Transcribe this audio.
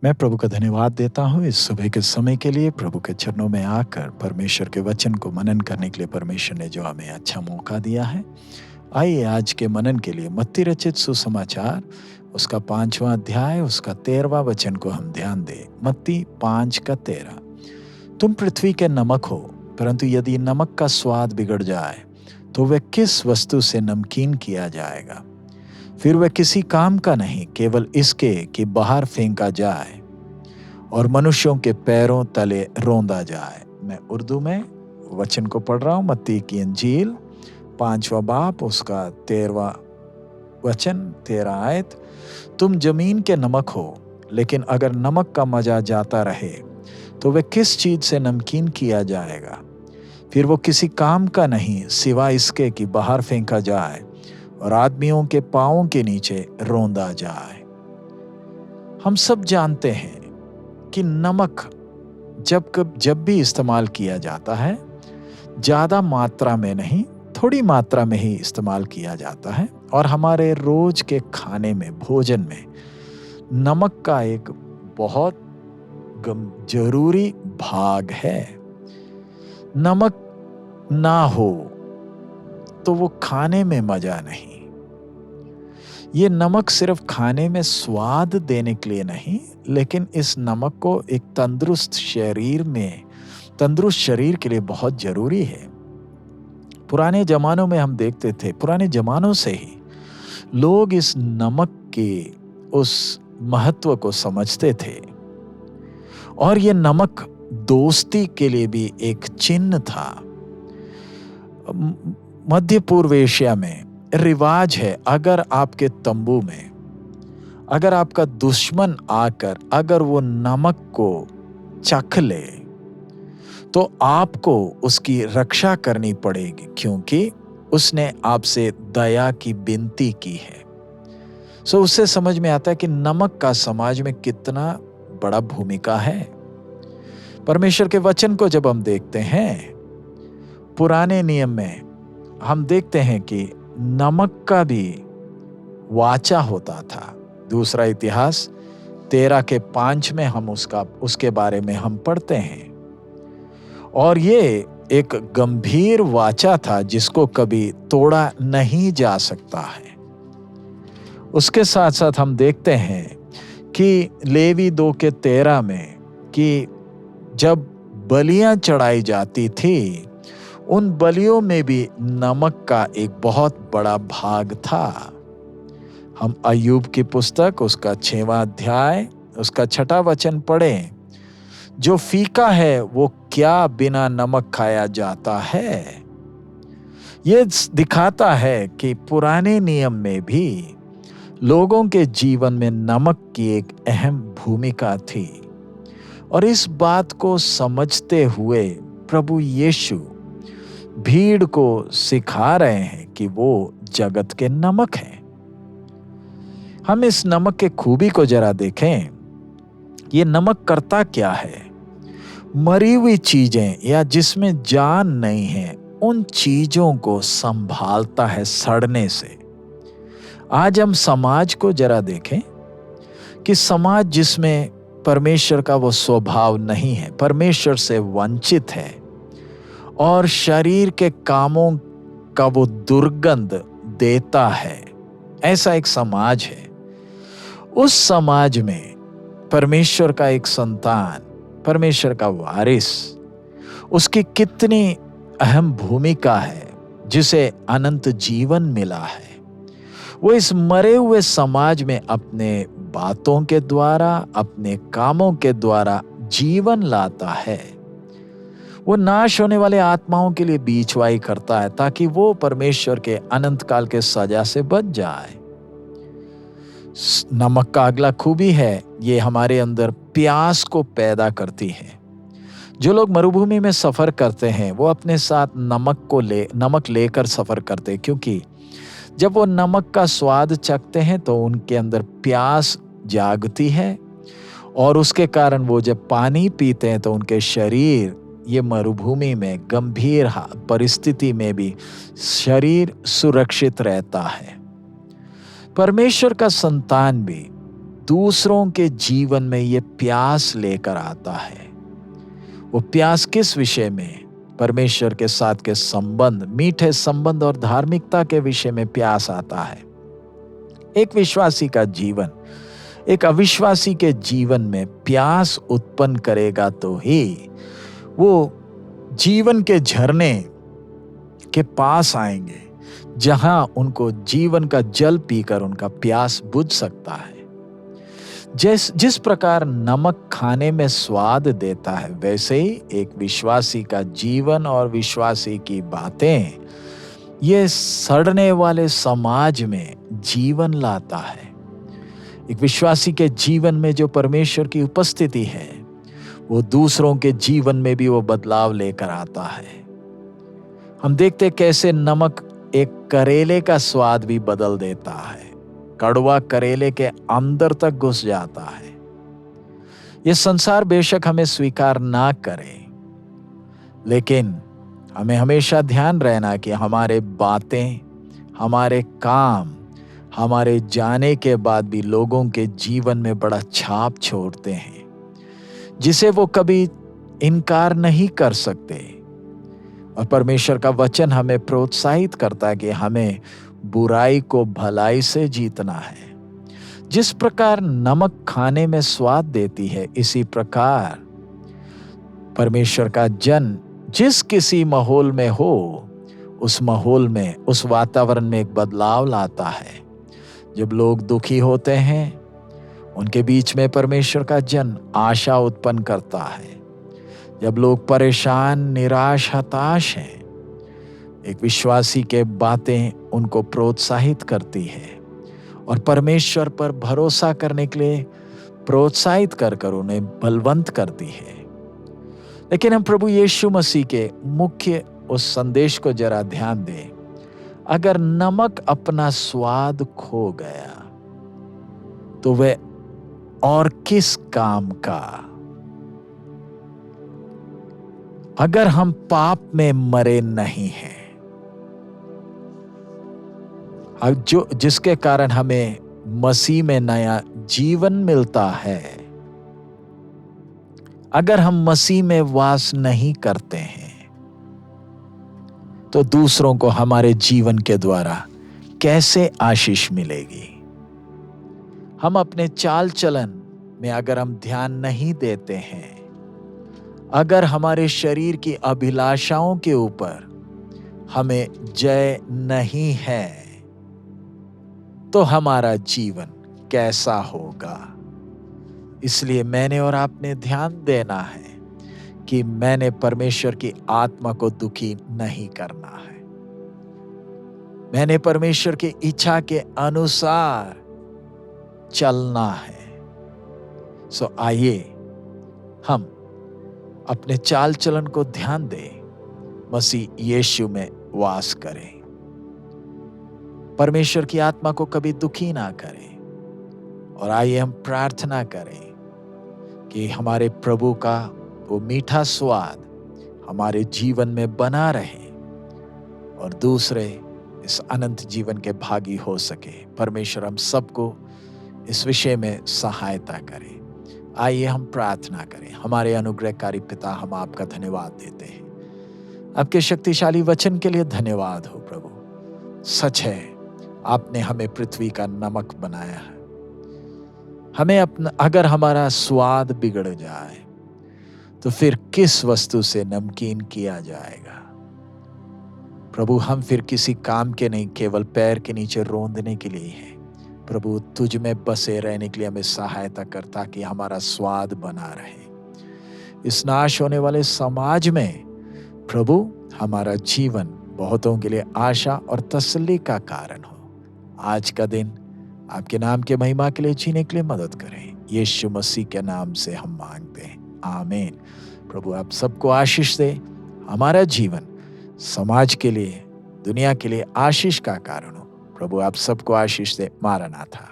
मैं प्रभु का धन्यवाद देता हूँ इस सुबह के समय के लिए। प्रभु के चरणों में आकर परमेश्वर के वचन को मनन करने के लिए परमेश्वर ने जो हमें अच्छा मौका दिया है। आइए आज के मनन के लिए मत्ती रचित सुसमाचार उसका 5वां अध्याय उसका 13वां वचन को हम ध्यान दें। मत्ती 5:13। तुम पृथ्वी के नमक हो, परंतु यदि नमक का स्वाद बिगड़ जाए तो वह किस वस्तु से नमकीन किया जाएगा? फिर वह किसी काम का नहीं, केवल इसके कि बाहर फेंका जाए और मनुष्यों के पैरों तले रौंदा जाए। मैं उर्दू में वचन को पढ़ रहा हूं। मत्ती की इंजील 5वां बाब उसका 13वां वचन 13 आयत। तुम जमीन के नमक हो, लेकिन अगर नमक का मजा जाता रहे तो वह किस चीज से नमकीन किया जाएगा? फिर वो किसी काम का नहीं, सिवाय इसके कि बाहर फेंका जाए और आदमियों के पांवों के नीचे रौंदा जाए। हम सब जानते हैं कि नमक जब भी इस्तेमाल किया जाता है, ज्यादा मात्रा में नहीं, थोड़ी मात्रा में ही इस्तेमाल किया जाता है। और हमारे रोज के खाने में, भोजन में नमक का एक बहुत जरूरी भाग है। नमक ना हो तो वो खाने में मजा नहीं। ये नमक सिर्फ खाने में स्वाद देने के लिए नहीं, लेकिन इस नमक को एक तंदुरुस्त शरीर के लिए बहुत जरूरी है। पुराने जमानों में हम देखते थे, पुराने जमानों से ही लोग इस नमक के उस महत्व को समझते थे। और ये नमक दोस्ती के लिए भी एक चिन्ह था। मध्य पूर्व एशिया में रिवाज है, अगर आपके तंबू में अगर आपका दुश्मन आकर अगर वो नमक को चख ले तो आपको उसकी रक्षा करनी पड़ेगी, क्योंकि उसने आपसे दया की विनती की है। उससे समझ में आता है कि नमक का समाज में कितना बड़ा भूमिका है। परमेश्वर के वचन को जब हम देखते हैं, पुराने नियम में हम देखते हैं कि नमक का भी वाचा होता था। दूसरा इतिहास 13:5 में हम उसके बारे में हम पढ़ते हैं। और ये एक गंभीर वाचा था जिसको कभी तोड़ा नहीं जा सकता है। उसके साथ साथ हम देखते हैं कि लेवी 2:13 में कि जब बलियां चढ़ाई जाती थी, उन बलियों में भी नमक का एक बहुत बड़ा भाग था। हम अय्यूब की पुस्तक उसका 6वां अध्याय उसका 6वां वचन पढ़ें। जो फीका है वो क्या बिना नमक खाया जाता है? ये दिखाता है कि पुराने नियम में भी लोगों के जीवन में नमक की एक अहम भूमिका थी। और इस बात को समझते हुए प्रभु यीशु भीड़ को सिखा रहे हैं कि वो जगत के नमक हैं। हम इस नमक के खूबी को जरा देखें। ये नमक करता क्या है? मरी हुई चीजें या जिसमें जान नहीं है, उन चीजों को संभालता है सड़ने से। आज हम समाज को जरा देखें कि समाज जिसमें परमेश्वर का वो स्वभाव नहीं है, परमेश्वर से वंचित है और शरीर के कामों का वो दुर्गंध देता है, ऐसा एक समाज है। उस समाज में परमेश्वर का एक संतान, परमेश्वर का वारिस, उसकी कितनी अहम भूमिका है, जिसे अनंत जीवन मिला है। वो इस मरे हुए समाज में अपने बातों के द्वारा, अपने कामों के द्वारा जीवन लाता है। वो नाश होने वाले आत्माओं के लिए बीचवाई करता है ताकि वो परमेश्वर के अनंत काल के सजा से बच जाए। नमक का अगला खूबी है, ये हमारे अंदर प्यास को पैदा करती है। जो लोग मरुभूमि में सफर करते हैं वो अपने साथ नमक लेकर सफर करते हैं, क्योंकि जब वो नमक का स्वाद चखते हैं तो उनके अंदर प्यास जागती है और उसके कारण वो जब पानी पीते हैं तो उनके शरीर ये मरुभूमि में गंभीर परिस्थिति में भी शरीर सुरक्षित रहता है। परमेश्वर का संतान भी दूसरों के जीवन में ये प्यास लेकर आता है। वो प्यास किस विषय में? परमेश्वर के साथ के संबंध, मीठे संबंध और धार्मिकता के विषय में प्यास आता है। एक विश्वासी का जीवन एक अविश्वासी के जीवन में प्यास उत्पन्न करेगा तो ही वो जीवन के झरने के पास आएंगे, जहां उनको जीवन का जल पीकर उनका प्यास बुझ सकता है। जिस प्रकार नमक खाने में स्वाद देता है, वैसे ही एक विश्वासी का जीवन और विश्वासी की बातें ये सड़ने वाले समाज में जीवन लाता है। एक विश्वासी के जीवन में जो परमेश्वर की उपस्थिति है, वो दूसरों के जीवन में भी वो बदलाव लेकर आता है। हम देखते कैसे नमक एक करेले का स्वाद भी बदल देता है, कड़वा करेले के अंदर तक घुस जाता है। ये संसार बेशक हमें स्वीकार ना करे, लेकिन हमें हमेशा ध्यान रहना कि हमारे बातें, हमारे काम, हमारे जाने के बाद भी लोगों के जीवन में बड़ा छाप छोड़ते हैं, जिसे वो कभी इनकार नहीं कर सकते। और परमेश्वर का वचन हमें प्रोत्साहित करता है कि हमें बुराई को भलाई से जीतना है। जिस प्रकार नमक खाने में स्वाद देती है, इसी प्रकार परमेश्वर का जन जिस किसी माहौल में हो, उस माहौल में, उस वातावरण में एक बदलाव लाता है। जब लोग दुखी होते हैं, उनके बीच में परमेश्वर का जन आशा उत्पन्न करता है। जब लोग परेशान, निराश, हताश हैं, एक विश्वासी के बातें उनको प्रोत्साहित करती है और परमेश्वर पर भरोसा करने के लिए प्रोत्साहित कर उन्हें बलवंत करती है। लेकिन हम प्रभु यीशु मसीह के मुख्य उस संदेश को जरा ध्यान दें। अगर नमक अपना स्वाद खो गया तो वह और किस काम का? अगर हम पाप में मरे नहीं हैं, जो जिसके कारण हमें मसीह में नया जीवन मिलता है, अगर हम मसीह में वास नहीं करते हैं, तो दूसरों को हमारे जीवन के द्वारा कैसे आशीष मिलेगी? हम अपने चाल चलन में अगर हम ध्यान नहीं देते हैं, अगर हमारे शरीर की अभिलाषाओं के ऊपर हमें जय नहीं है, तो हमारा जीवन कैसा होगा? इसलिए मैंने और आपने ध्यान देना है कि मैंने परमेश्वर की आत्मा को दुखी नहीं करना है। मैंने परमेश्वर की इच्छा के अनुसार चलना है। सो आइए हम अपने चाल चलन को ध्यान दें, मसीह यीशु में वास करें, परमेश्वर की आत्मा को कभी दुखी ना करें। और आइए हम प्रार्थना करें कि हमारे प्रभु का वो मीठा स्वाद हमारे जीवन में बना रहे और दूसरे इस अनंत जीवन के भागी हो सके। परमेश्वर हम सबको इस विषय में सहायता करे। आइए हम प्रार्थना करें। हमारे अनुग्रहकारी पिता, हम आपका धन्यवाद देते हैं। आपके शक्तिशाली वचन के लिए धन्यवाद हो प्रभु। सच है, आपने हमें पृथ्वी का नमक बनाया है। हमें अगर हमारा स्वाद बिगड़ जाए तो फिर किस वस्तु से नमकीन किया जाएगा? प्रभु, हम फिर किसी काम के नहीं, केवल पैर के नीचे रौंदने के लिए हैं। प्रभु, तुझ में बसे रहने के लिए हमें सहायता कर, ताकि हमारा स्वाद बना रहे। इस नाश होने वाले समाज में प्रभु, हमारा जीवन बहुतों के लिए आशा और तसल्ली का कारण हो। आज का दिन आपके नाम के महिमा के लिए जीने के लिए मदद करें। यीशु मसीह के नाम से हम मांगते हैं, आमीन। प्रभु आप सबको आशीष दे। हमारा जीवन समाज के लिए, दुनिया के लिए आशीष का कारण हो। प्रभु आप सबको आशीष दे। मारनाथा।